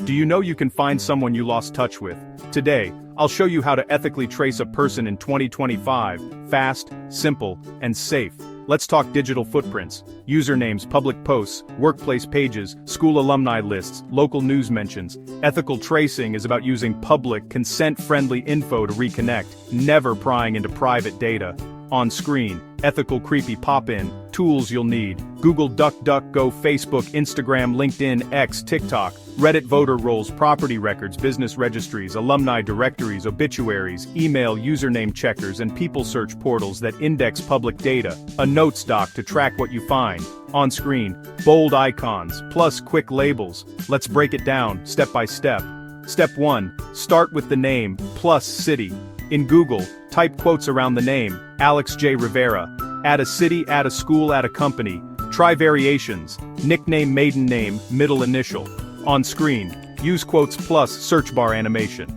Do you know you can find someone you lost touch with? Today, I'll show you how to ethically trace a person in 2025, fast, simple, and safe. Let's talk digital footprints, usernames, public posts, workplace pages, school alumni lists, local news mentions. Ethical tracing is about using public, consent-friendly info to reconnect, never prying into private data. On screen, ethical creepy pop-in, tools you'll need: Google DuckDuckGo, Facebook, Instagram, LinkedIn, X, TikTok, Reddit, voter rolls, property records, business registries, alumni directories, obituaries, email username checkers, and people search portals that index public data. A notes doc to track what you find. On screen, bold icons, plus quick labels. Let's break it down, step by step. Step 1. Start with the name, plus city. In Google, type quotes around the name: Alex J. Rivera. Add a city, add a school, add a company. Try variations: nickname, maiden name, middle initial. On screen, use quotes plus search bar animation.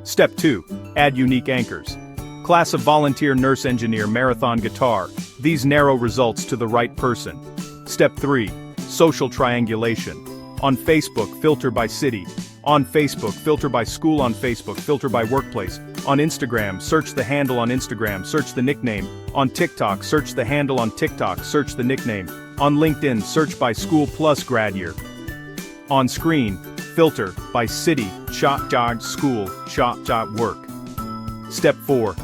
Step 2. Add unique anchors. Class of volunteer, nurse, engineer, marathon, guitar. These narrow results to the right person. Step 3. Social triangulation. On Facebook, filter by city. On Facebook, filter by school. On Facebook, filter by workplace. On Instagram, search the handle. On Instagram, search the nickname. On TikTok, search the handle. On TikTok, search the nickname. On LinkedIn, search by school plus grad year. On screen, filter by city, school, work. Step 4.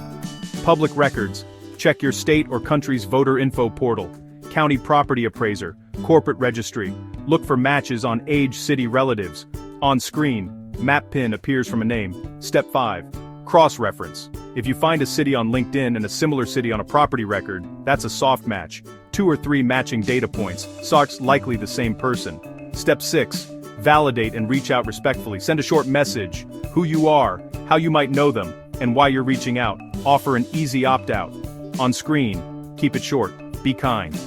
Public records. Check your state or country's voter info portal, county property appraiser, corporate registry. Look for matches on age, city, relatives. On screen, map pin appears from a name. Step 5. Cross-reference. If you find a city on LinkedIn and a similar city on a property record, that's a soft match. 2 or 3 matching data points, such likely the same person. Step 6. Validate and reach out respectfully. Send a short message: who you are, how you might know them, and why you're reaching out. Offer an easy opt-out. On screen, keep it short, be kind.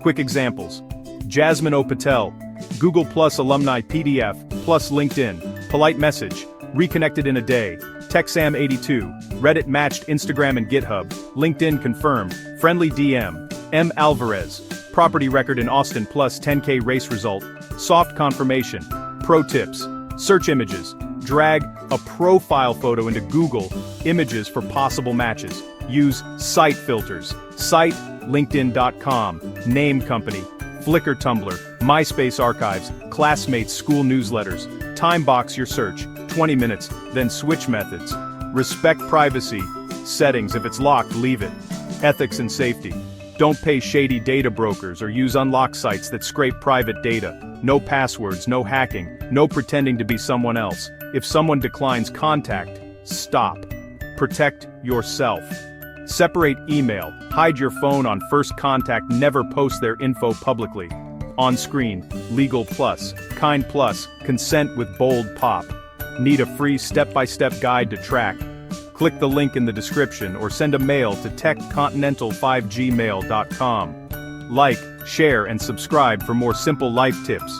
Quick examples: Jasmine O. Patel, Google Plus alumni PDF, plus LinkedIn, polite message, reconnected in a day. TechSam82, Reddit matched Instagram and GitHub, LinkedIn confirmed, friendly DM. M. Alvarez, property record in Austin plus 10K race result, soft confirmation. Pro tips: search images. Drag a profile photo into Google Images for possible matches. Use site filters. Site, linkedin.com, name company, Flickr, Tumblr, MySpace archives, classmates, school newsletters. Time box your search, 20 minutes, then switch methods. Respect privacy. Settings: if it's locked, leave it. Ethics and safety. Don't pay shady data brokers or use unlocked sites that scrape private data. No passwords, no hacking, no pretending to be someone else. If someone declines contact, stop. Protect yourself. Separate email. Hide your phone on first contact. Never post their info publicly. On screen, legal plus, kind plus, consent with bold pop. Need a free step-by-step guide to track? Click the link in the description or send a mail to techcontinental5gmail.com. Like, share, and subscribe for more simple life tips.